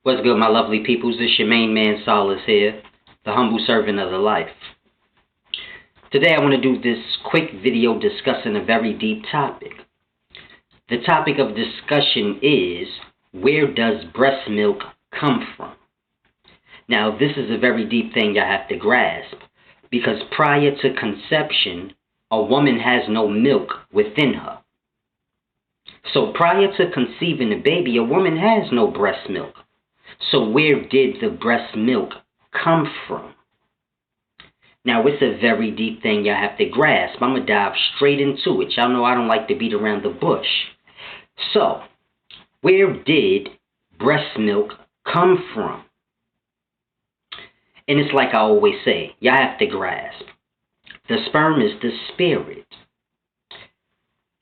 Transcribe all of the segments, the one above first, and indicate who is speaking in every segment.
Speaker 1: What's good, my lovely peoples? It's your main man, Solace here, the humble servant of the life. Today I want to do this quick video discussing a very deep topic. The topic of discussion is, where does breast milk come from? Now, this is a very deep thing you have to grasp, because prior to conception, a woman has no milk within her. So prior to conceiving a baby, a woman has no breast milk. So where did the breast milk come from? Now, it's a very deep thing you have to grasp. I'm going to dive straight into it. Y'all know I don't like to beat around the bush. So, where did breast milk come from? And it's like I always say, y'all have to grasp. The sperm is the spirit.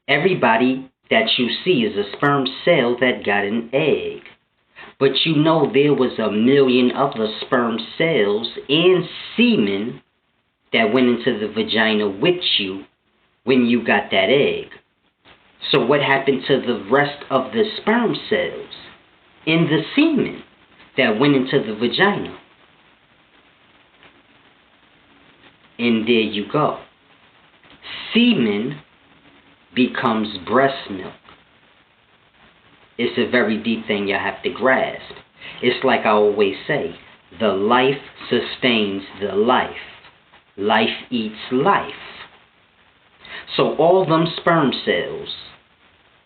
Speaker 1: Everybody that you see is a sperm cell that got an egg. But you know there was a million other sperm cells and semen that went into the vagina with you when you got that egg. So what happened to the rest of the sperm cells in the semen that went into the vagina? And there you go. Semen becomes breast milk. It's a very deep thing you have to grasp. It's like I always say, the life sustains the life. Life eats life. So all them sperm cells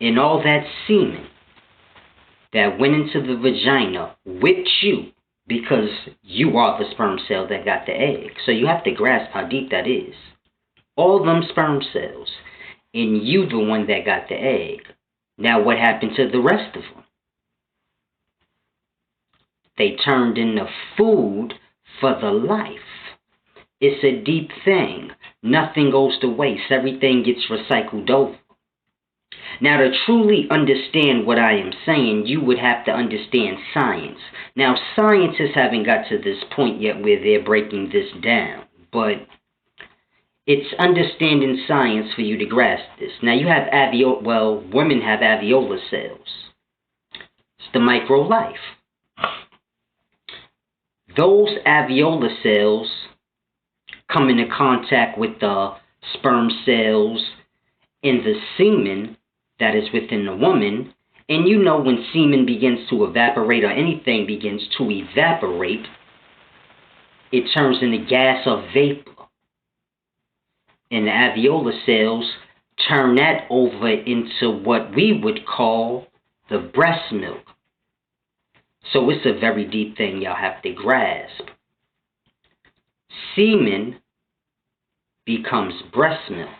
Speaker 1: and all that semen that went into the vagina with you, because you are the sperm cell that got the egg. So you have to grasp how deep that is. All them sperm cells and you the one that got the egg. Now what happened to the rest of them? They turned into food for the life. It's a deep thing. Nothing goes to waste. Everything gets recycled over. Now, to truly understand what I am saying, you would have to understand science. Now, scientists haven't got to this point yet where they're breaking this down. But it's understanding science for you to grasp this. Now, you have women have alveolar cells. It's the micro life. Those alveolar cells come into contact with the sperm cells in the semen that is within the woman. And you know when semen begins to evaporate or anything begins to evaporate, it turns into gas or vapor. And the alveolar cells turn that over into what we would call the breast milk. So it's a very deep thing y'all have to grasp. Semen becomes breast milk.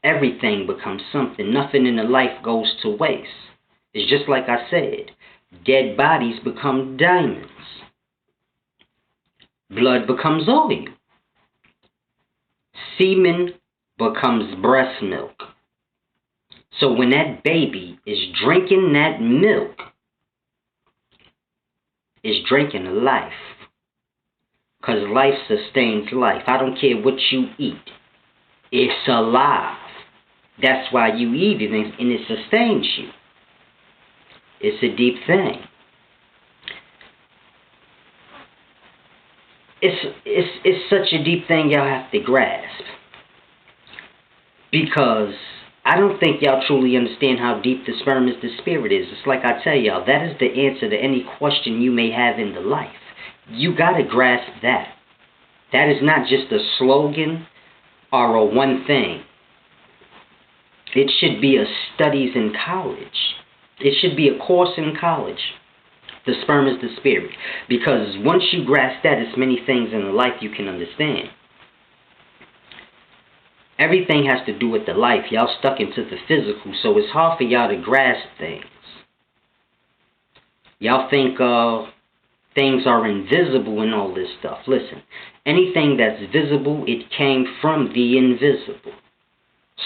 Speaker 1: Everything becomes something. Nothing in the life goes to waste. It's just like I said, dead bodies become diamonds. Blood becomes oil. Semen becomes breast milk. So when that baby is drinking that milk, it's drinking life. Because life sustains life. I don't care what you eat. It's alive. That's why you eat it and it sustains you. It's a deep thing. It's such a deep thing y'all have to grasp. Because I don't think y'all truly understand how deep the sperm is the spirit is. It's like I tell y'all, that is the answer to any question you may have in the life. You gotta grasp that. That is not just a slogan or a one thing. It should be a studies in college. It should be a course in college. The sperm is the spirit. Because once you grasp that, there's many things in the life you can understand. Everything has to do with the life. Y'all stuck into the physical, so it's hard for y'all to grasp things. Y'all think things are invisible and all this stuff. Listen, anything that's visible, it came from the invisible.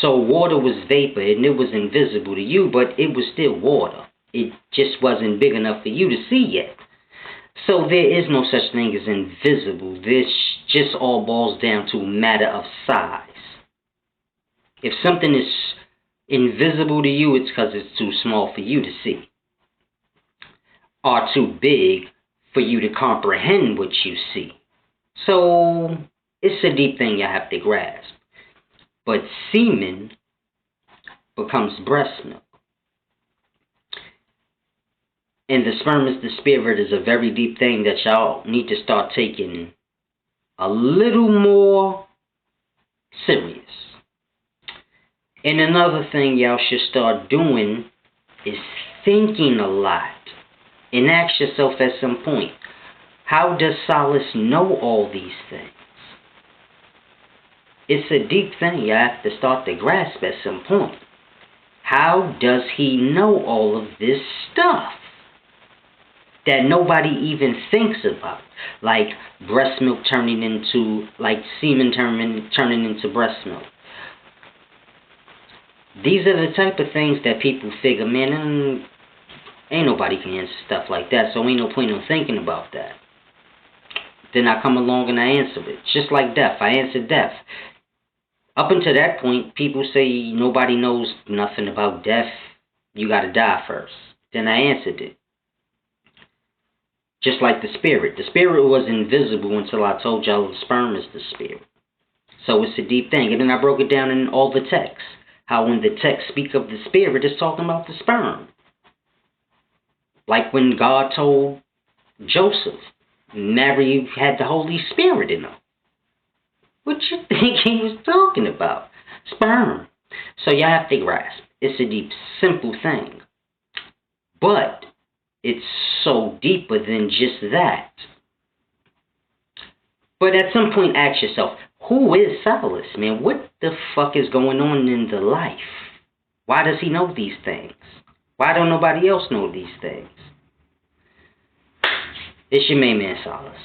Speaker 1: So water was vapor and it was invisible to you, but it was still water. It just wasn't big enough for you to see yet. So there is no such thing as invisible. This just all boils down to a matter of size. If something is invisible to you, it's because it's too small for you to see. are too big for you to comprehend what you see. So it's a deep thing you have to grasp. But semen becomes breast milk. And the sperm is the spirit is a very deep thing that y'all need to start taking a little more serious. And another thing y'all should start doing is thinking a lot. And ask yourself at some point, how does Solace know all these things? It's a deep thing you have to start to grasp at some point. How does he know all of this stuff that nobody even thinks about? Like breast milk turning into, like semen turning into breast milk. These are the type of things that people figure, man, ain't nobody can answer stuff like that, so ain't no point in thinking about that. Then I come along and I answer it. Just like death, I answered death. Up until that point, people say nobody knows nothing about death. You gotta die first. Then I answered it. Just like the spirit. The spirit was invisible until I told y'all the sperm is the spirit. So it's a deep thing. And then I broke it down in all the texts. How when the texts speak of the spirit, it's talking about the sperm. Like when God told Joseph, Mary had the Holy Spirit in her. What you think he was talking about? Sperm. So you have to grasp. It's a deep, simple thing. But it's so deeper than just that. But at some point ask yourself, who is Solace, man? What the fuck is going on in the life? Why does he know these things? Why don't nobody else know these things? It's your main man, Solace.